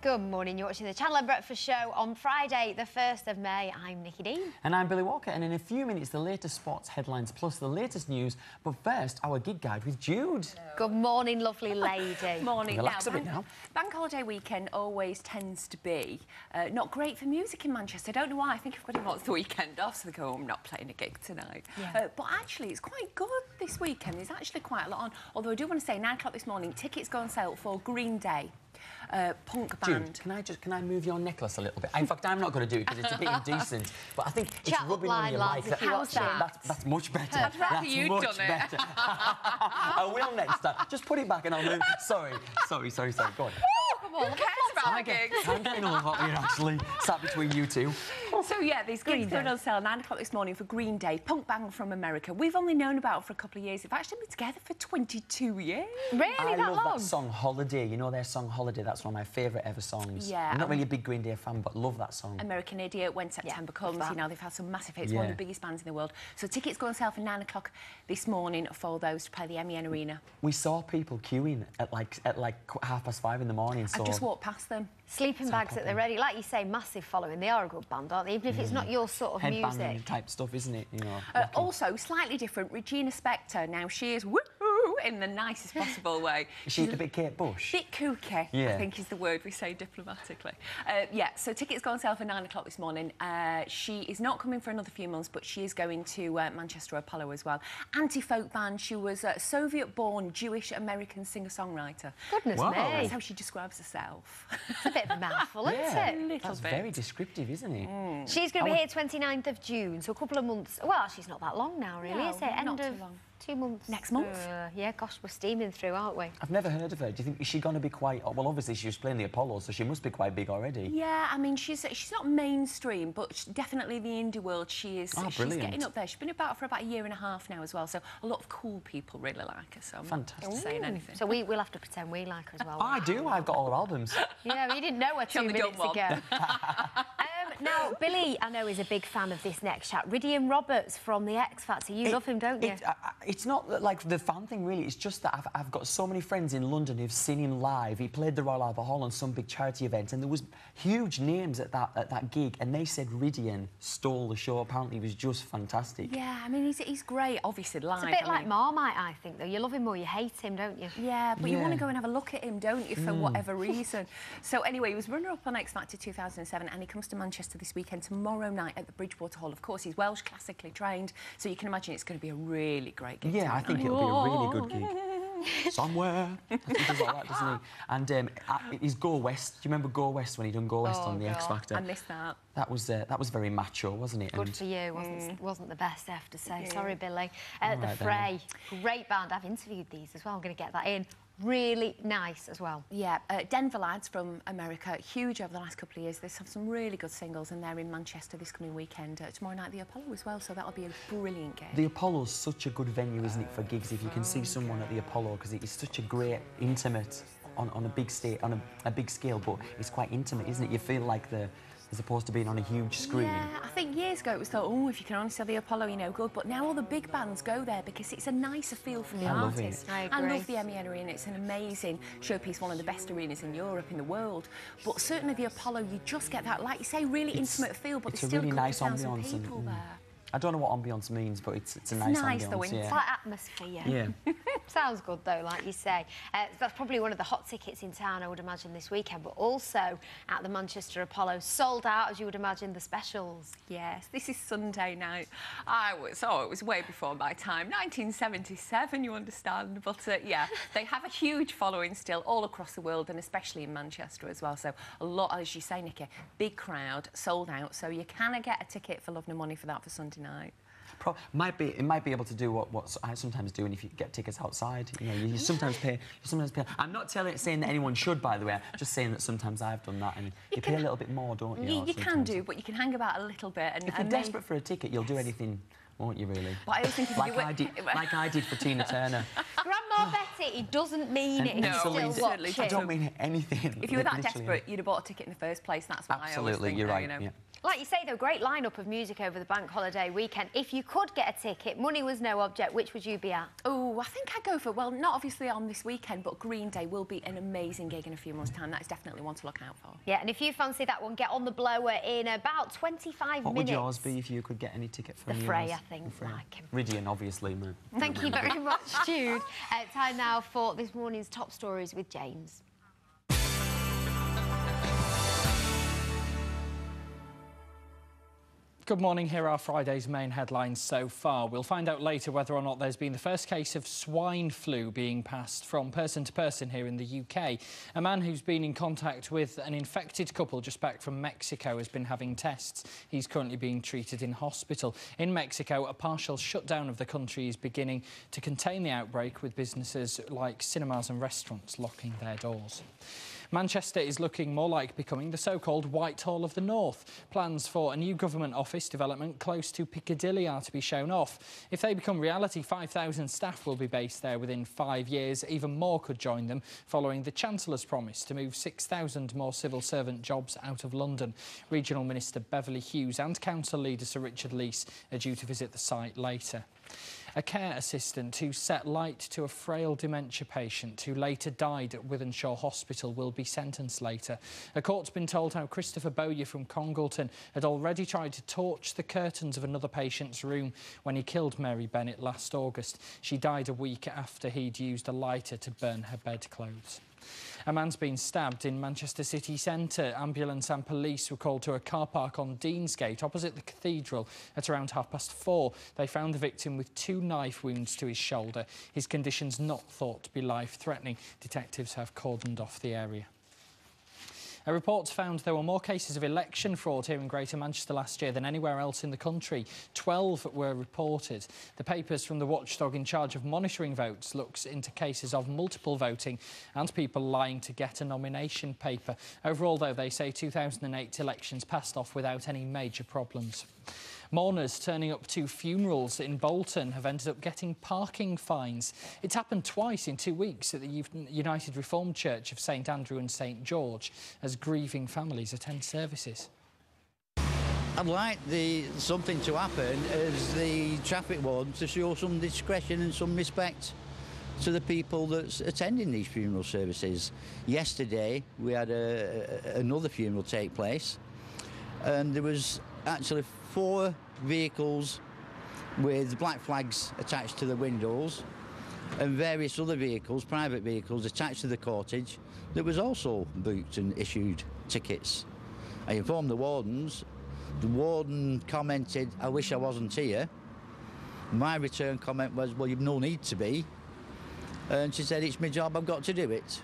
Good morning, you're watching the Channel 10 Breakfast Show on Friday the 1st of May. I'm Nikki Dean. And I'm Billy Walker, and in a few minutes the latest sports headlines plus the latest news. But first, our gig guide with Jude. Hello. Good morning, lovely lady. Morning. Relax a bit now. Bank holiday weekend always tends to be not great for music in Manchester. I don't know why. I think everybody wants the weekend off, so they go, oh, I'm not playing a gig tonight. Yeah. But actually, it's quite good this weekend. There's actually quite a lot on. Although I do want to say, 9 o'clock this morning, tickets go on sale for Green Day. Punk band. Jude, can I move your necklace a little bit? In fact, I'm not going to do it because it's a bit indecent. But I think it's rubbing on your life. That's much better. I'd rather you'd done it. I will next time. Just put it back and I'll move. Sorry. Go on. Come on, who cares about the gigs? I'm getting all hot here, actually. Sat between you two. So, yeah, these gigs are on sale 9 o'clock this morning for Green Day, punk band from America. We've only known about it for a couple of years. They've actually been together for 22 years. Really? I that love long? that song, Holiday. You know their song, Holiday? That's one of my favourite ever songs. Yeah. I'm not really a big Green Day fan, but love that song. American Idiot, When September Comes. You know, they've had some massive hits, one of the biggest bands in the world. So tickets go on sale for 9 o'clock this morning for those to play the MEN Arena. We saw people queuing at like 5:30 in the morning. So I've just walked past them. Sleeping bags at the ready. Like you say, massive following. They are a good band, aren't they? Even if it's not your sort of headband music. type stuff, isn't it? You know. Also, slightly different, Regina Spektor. Now, she is woohoo in the nicest possible way. Is she a bit Kate Bush? Bit kooky, I think is the word we say diplomatically. Yeah, so tickets go on sale for 9 o'clock this morning. She is not coming for another few months, but she is going to Manchester Apollo as well. Anti-folk band. She was a Soviet-born Jewish-American singer-songwriter. Goodness me. That's how she describes herself. It's a bit of a mouthful, isn't it? That's very descriptive, isn't it? She's going to be here 29th of June, so a couple of months. Well, she's not that long now, really, is it? Not too long. 2 months. Next month. Yeah, gosh, we're steaming through, aren't we? I've never heard of her. Do you think, is she going to be quite... Well, obviously, she was playing the Apollo, so she must be quite big already. Yeah, I mean, she's not mainstream, but definitely the indie world, she's getting up there. She's been about for about a year and a half now as well, so a lot of cool people really like her, so I'm not saying anything. So we'll have to pretend we like her as well. Oh, I do. I've got all her albums. Yeah, we didn't know her 2 minutes ago. Now, Billy, I know, is a big fan of this next chat. Rydian Roberts from the X Factor. You love him, don't you? It's not like the fan thing, really. It's just that I've got so many friends in London who've seen him live. He played the Royal Albert Hall on some big charity event, and there was huge names at that gig, and they said Rydian stole the show. Apparently, he was just fantastic. Yeah, I mean, he's great, obviously, live. It's a bit like Marmite, I think, though. You love him or you hate him, don't you? Yeah, but you want to go and have a look at him, don't you, for whatever reason. So, anyway, he was runner-up on X Factor 2007, and he comes to Manchester this weekend, tomorrow night at the Bridgewater Hall. Of course, he's Welsh, classically trained, so you can imagine it's going to be a really great gig. Yeah, I think it'll be a really good gig. Somewhere. I think he's like that, doesn't he? And he's Go West. Do you remember Go West when he done Go West on the X Factor? I missed that. That was very macho, wasn't it? Good for you. Wasn't the best, I have to say. Sorry, Billy. The Fray, great band. I've interviewed these as well. I'm going to get that in. Really nice as well. Yeah, Denver lads from America, huge over the last couple of years. They have some really good singles, and they're in Manchester this coming weekend. Tomorrow night, the Apollo as well, so that'll be a brilliant gig. The Apollo's such a good venue, isn't it, for gigs? If you can see someone at the Apollo, because it's such a great, intimate, on a big stage, on a big scale, but it's quite intimate, isn't it? You feel like as opposed to being on a huge screen. Yeah, I think years ago it was thought, oh, if you can only see the Apollo, you know, good. But now all the big bands go there because it's a nicer feel for the artists. I love the MEN Arena. It's an amazing showpiece, one of the best arenas in Europe, in the world. But certainly the Apollo, you just get that, like you say, really intimate feel, but there's still really nice ambience people there. I don't know what ambience means, but it's a nice ambience. Though, it's like atmosphere. Yeah. Sounds good, though, like you say. That's probably one of the hot tickets in town, I would imagine, this weekend, but also at the Manchester Apollo. Sold out, as you would imagine, the specials. Yes, this is Sunday night. It was way before my time. 1977, you understand. But, yeah, they have a huge following still all across the world, and especially in Manchester as well. So a lot, as you say, Nikki, big crowd, sold out. So you can get a ticket for love nor money for that for Sunday night. It might be able to do what I sometimes do, and if you get tickets outside, you know, you sometimes pay. I'm not saying that anyone should, by the way. I'm just saying that sometimes I've done that, and you pay a little bit more, don't you? You can do, but you can hang about a little bit. And if you're desperate for a ticket, you'll do anything, won't you? Really? But I always think like I did for Tina Turner. Grandma Betty, he doesn't mean it. No, I don't mean anything. If you were that desperate, you'd have bought a ticket in the first place. That's what I always think. Absolutely, you're right. You know. Yeah. Like you say, though, great lineup of music over the bank holiday weekend. If you could get a ticket, money was no object, which would you be at? Oh, I think I'd go for, well, not obviously on this weekend, but Green Day will be an amazing gig in a few months' time. That is definitely one to look out for. Yeah, and if you fancy that one, get on the blower in about 25 minutes. What would yours be if you could get any ticket from The Fray, I think. Ridian, obviously. Thank you very much, Jude. Time now for this morning's top stories with James. Good morning. Here are Friday's main headlines so far. We'll find out later whether or not there's been the first case of swine flu being passed from person to person here in the UK. A man who's been in contact with an infected couple just back from Mexico has been having tests. He's currently being treated in hospital. In Mexico, a partial shutdown of the country is beginning to contain the outbreak, with businesses like cinemas and restaurants locking their doors. Manchester is looking more like becoming the so-called Whitehall of the North. Plans for a new government office development close to Piccadilly are to be shown off. If they become reality, 5,000 staff will be based there within 5 years. Even more could join them, following the Chancellor's promise to move 6,000 more civil servant jobs out of London. Regional Minister Beverly Hughes and Council leader Sir Richard Leese are due to visit the site later. A care assistant who set light to a frail dementia patient who later died at Wythenshawe Hospital will be sentenced later. A court's been told how Christopher Bowyer from Congleton had already tried to torch the curtains of another patient's room when he killed Mary Bennett last August. She died a week after he'd used a lighter to burn her bedclothes. A man's been stabbed in Manchester city centre. Ambulance and police were called to a car park on Deansgate opposite the cathedral at around 4:30. They found the victim with 2 knife wounds to his shoulder. His condition's not thought to be life-threatening. Detectives have cordoned off the area. A report found there were more cases of election fraud here in Greater Manchester last year than anywhere else in the country. 12 were reported. The papers from the watchdog in charge of monitoring votes looks into cases of multiple voting and people lying to get a nomination paper. Overall, though, they say 2008 elections passed off without any major problems. Mourners turning up to funerals in Bolton have ended up getting parking fines. It's happened twice in 2 weeks at the United Reformed Church of St Andrew and St George as grieving families attend services. I'd like something to happen as the traffic warden to show some discretion and some respect to the people that's attending these funeral services. Yesterday we had another funeral take place, and there was actually 4 vehicles with black flags attached to the windows and various other vehicles, private vehicles, attached to the cortege that was also booked and issued tickets. I informed the wardens. The warden commented, "I wish I wasn't here." My return comment was, "Well, you've no need to be." And she said, "It's my job, I've got to do it."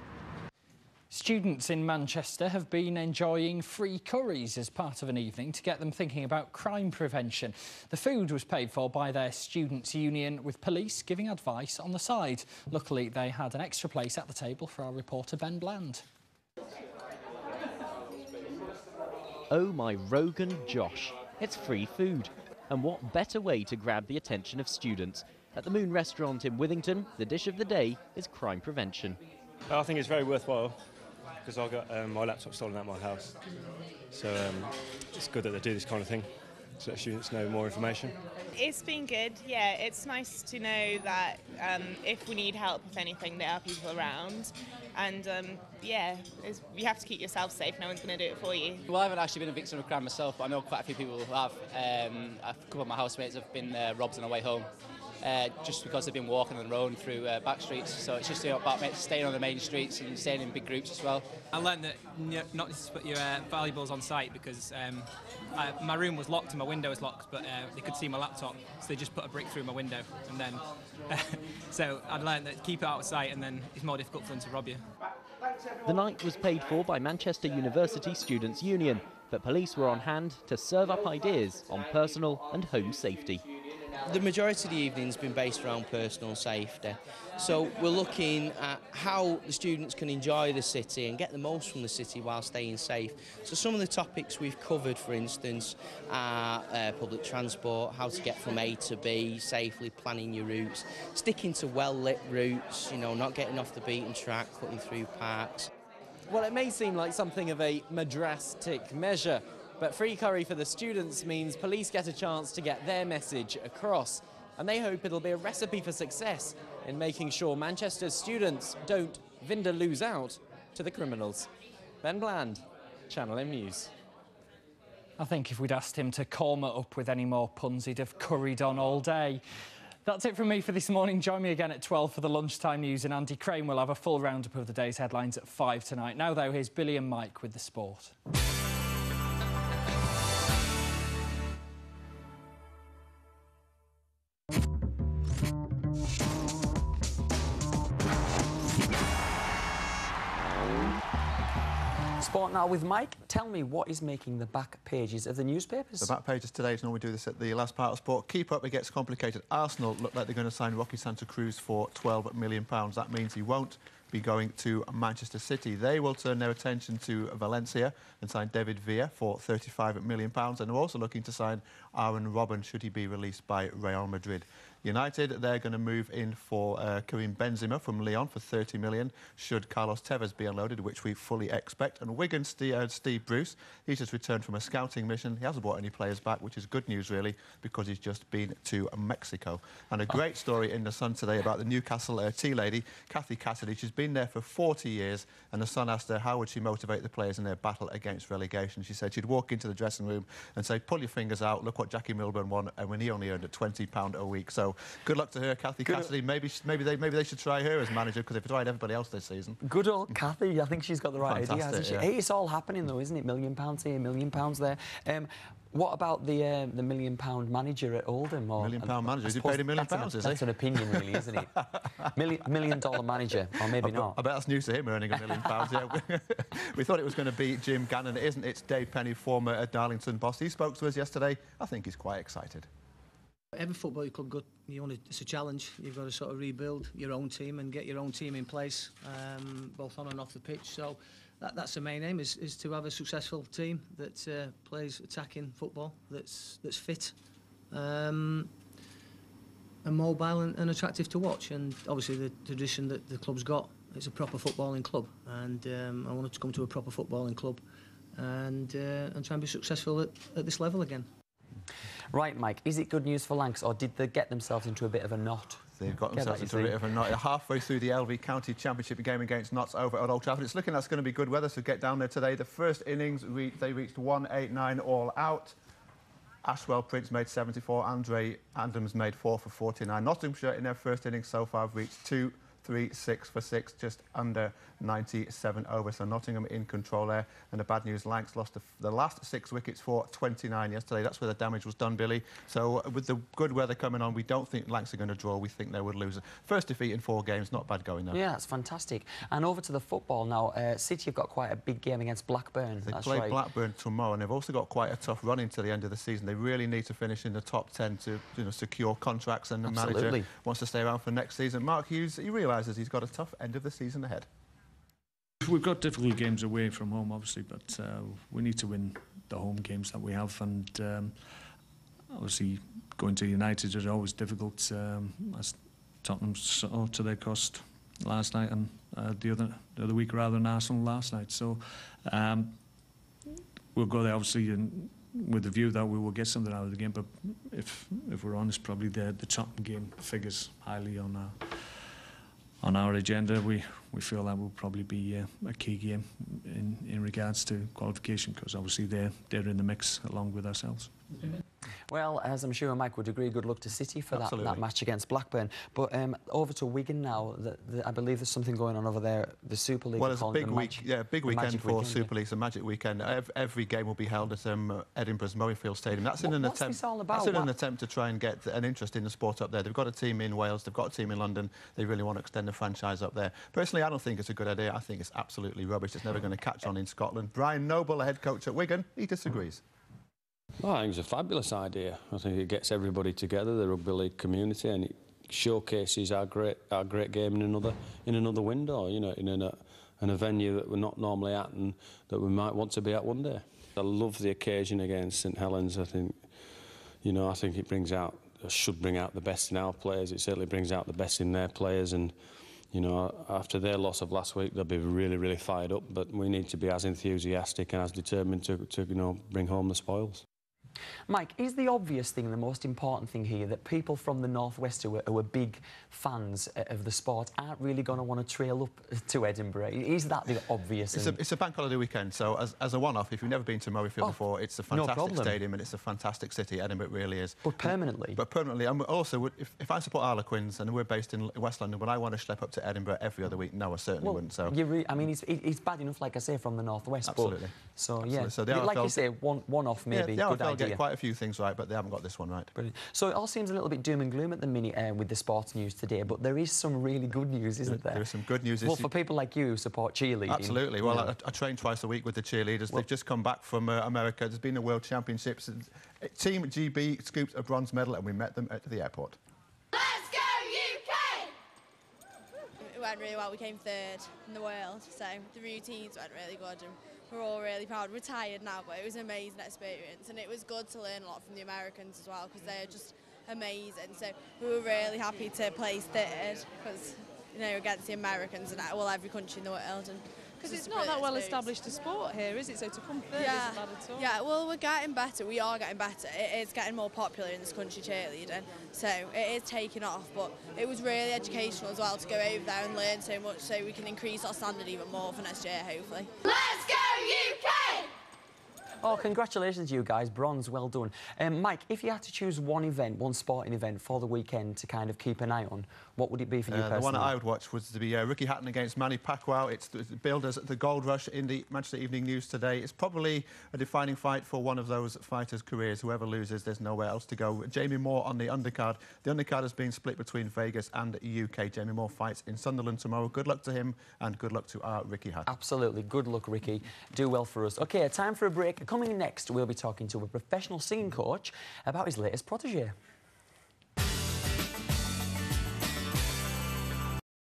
Students in Manchester have been enjoying free curries as part of an evening to get them thinking about crime prevention. The food was paid for by their students' union, with police giving advice on the side. Luckily, they had an extra place at the table for our reporter Ben Bland. Oh my Rogan Josh, it's free food. And what better way to grab the attention of students? At the Moon restaurant in Withington, the dish of the day is crime prevention. I think it's very worthwhile because I got my laptop stolen at my house. So it's good that they do this kind of thing so that students know more information. It's been good, yeah. It's nice to know that if we need help with anything, there are people around. And yeah, you have to keep yourself safe. No one's going to do it for you. Well, I haven't actually been a victim of crime myself, but I know quite a few people who have. A couple of my housemates have been robbed on their way home. Just because they've been walking on the road through back streets. So it's just about staying on the main streets and staying in big groups as well. I learned that not to put your valuables on site because my room was locked and my window was locked, but they could see my laptop, so they just put a brick through my window. And then, so I learned that keep it out of sight, and then it's more difficult for them to rob you. The night was paid for by Manchester University Students' Union, but police were on hand to serve up ideas on personal and home safety. The majority of the evening's been based around personal safety. So we're looking at how the students can enjoy the city and get the most from the city while staying safe. So some of the topics we've covered, for instance, are public transport, how to get from A to B safely, planning your routes, sticking to well-lit routes, you know, not getting off the beaten track, cutting through parks. Well, it may seem like something of a madrastic measure, But free curry for the students means police get a chance to get their message across. And they hope it'll be a recipe for success in making sure Manchester's students don't lose out to the criminals. Ben Bland, Channel M News. I think if we'd asked him to calm it up with any more puns, he'd have curried on all day. That's it from me for this morning. Join me again at 12 for the lunchtime news, and Andy Crane will have a full roundup of the day's headlines at 5 tonight. Now, though, here's Billy and Mike with the sport. Sport now with Mike. Tell me, what is making the back pages of the newspapers? The back pages today, normally do this at the last part of sport. Keep up, it gets complicated. Arsenal look like they're going to sign Rocky Santa Cruz for £12 million. That means he won't be going to Manchester City. They will turn their attention to Valencia and sign David Villa for £35 million. And they're also looking to sign Aaron Robben should he be released by Real Madrid. United, they're going to move in for Karim Benzema from Lyon for £30 million, should Carlos Tevez be unloaded, which we fully expect. And Wigan, Steve Bruce, he's just returned from a scouting mission. He hasn't brought any players back, which is good news, really, because he's just been to Mexico. And a great story in The Sun today about the Newcastle tea lady, Kathy Cassidy. She's been there for 40 years, and The Sun asked her how would she motivate the players in their battle against relegation. She said she'd walk into the dressing room and say, pull your fingers out, look what Jackie Milburn won, and when he only earned £20 a week. So good luck to her, Kathy Cassidy. Maybe they should try her as manager, because they've tried everybody else this season. Good old Kathy. I think she's got the right idea, hasn't she? Yeah. Hey, it's all happening, though, isn't it? £1 million here, £1 million there. What about the £1 million manager at Oldham? Or, £1 million manager? Is he paid £1 million, is he? That's an opinion, really, isn't it? $1 million manager, or maybe not. I bet that's news to him, earning £1 million. Yeah. We thought it was going to be Jim Gannon. It isn't. It's Dave Penny, former Darlington boss. He spoke to us yesterday. I think he's quite excited. Every football club, it's a challenge. You've got to sort of rebuild your own team and get your own team in place, both on and off the pitch. So that's the main aim, is to have a successful team that plays attacking football, that's fit, and mobile and attractive to watch. And obviously the tradition that the club's got, it's a proper footballing club, and I wanted to come to a proper footballing club and try and be successful at this level again. Right, Mike, is it good news for Lancs, or did they get themselves into a bit of a knot? They've got themselves into a bit of a knot. Halfway through the LV County Championship game against Notts over at Old Trafford. It's looking like it's going to be good weather, so get down there today. The first innings, they reached 189 all out. Ashwell Prince made 74. Andre Adams made 4 for 49. Nottinghamshire in their first innings so far have reached 2, 3, 6 for 6, just under 97 over. So Nottingham in control there. And the bad news, Lancs lost the last 6 wickets for 29 yesterday. That's where the damage was done, Billy. So with the good weather coming on, we don't think Lancs are going to draw. We think they would lose. First defeat in 4 games, not bad going, though. Yeah, that's fantastic. And over to the football now. City have got quite a big game against Blackburn. They play Blackburn tomorrow, and they've also got quite a tough run into the end of the season. They really need to finish in the top 10 to secure contracts, and the manager wants to stay around for next season. Mark Hughes, he realises he's got a tough end of the season ahead. We've got difficult games away from home, obviously, but we need to win the home games that we have. And obviously, going to United is always difficult, as Tottenham saw to their cost last night, and the other week rather than Arsenal last night. So we'll go there, obviously, with the view that we will get something out of the game. But if we're honest, probably the Tottenham game figures highly on our agenda. We feel that will probably be a key game in regards to qualification, because obviously they're in the mix along with ourselves. Well, as I'm sure Mike would agree, good luck to City for that match against Blackburn. But over to Wigan now. I believe there's something going on over there. The Super League. Well, it's a big week. Yeah, big weekend for Super League. It's a magic weekend. Every game will be held at Edinburgh's Murrayfield Stadium. That's in an attempt. This all about? That's in an attempt to try and get an interest in the sport up there. They've got a team in Wales. They've got a team in London. They really want to extend the franchise up there. Personally, I don't think it's a good idea. I think it's absolutely rubbish. It's never going to catch on in Scotland. Brian Noble, the head coach at Wigan, he disagrees. Well, I think it's a fabulous idea. I think it gets everybody together, the rugby league community, and it showcases our great game in another window. You know, in a venue that we're not normally at and that we might want to be at one day. I love the occasion against St Helens. I think it should bring out the best in our players. It certainly brings out the best in their players, and you know, after their loss of last week, they'll be really, really fired up. But we need to be as enthusiastic and as determined to you know, bring home the spoils. Mike, is the obvious thing, the most important thing here, that people from the Northwest who are big fans of the sport aren't really going to want to trail up to Edinburgh? Is that the obvious? It's a bank holiday weekend, so as a one-off, if you've never been to Murrayfield before, it's a fantastic stadium and it's a fantastic city. Edinburgh really is. But permanently? But permanently. And also, if I support Harlequins and we're based in West London, would I want to schlep up to Edinburgh every other week? No, I certainly wouldn't. So I mean, it's bad enough, like I say, from the Northwest. Absolutely. But, so, yeah, so like you say, one-off maybe, yeah, good idea. Get quite a few things right, but they haven't got this one right. Brilliant. So it all seems a little bit doom and gloom at the minute with the sports news today, but there is some really good news, isn't there? There is some good news. Well, for people like you who support cheerleading. Absolutely. Well, I train twice a week with the cheerleaders. They've just come back from America. There's been the World Championships. Team GB scooped a bronze medal, and we met them at the airport. Let's go, UK! It went really well. We came third in the world, so the routines went really good, and we're all really proud. We're tired now, but it was an amazing experience, and it was good to learn a lot from the Americans as well, because they're just amazing. So we were really happy to place third, because, you know, against the Americans and every country in the world. And because it's not that well established a sport here, is it? So to come third isn't bad at all. Yeah, well, we're getting better. We are getting better. It is getting more popular in this country, cheerleading. So it is taking off, but it was really educational as well to go over there and learn so much, so we can increase our standard even more for next year, hopefully. Let's go, UK! Oh, congratulations, you guys. Bronze, well done. Mike, if you had to choose one event, one sporting event for the weekend to kind of keep an eye on, what would it be for you personally? The one I would watch was to be Ricky Hatton against Manny Pacquiao. It's billed as the Gold Rush in the Manchester Evening News today. It's probably a defining fight for one of those fighters' careers. Whoever loses, there's nowhere else to go. Jamie Moore on the undercard. The undercard has been split between Vegas and UK. Jamie Moore fights in Sunderland tomorrow. Good luck to him and good luck to our Ricky Hatton. Absolutely. Good luck, Ricky. Do well for us. OK, time for a break. Coming next, we'll be talking to a professional singing coach about his latest protégé.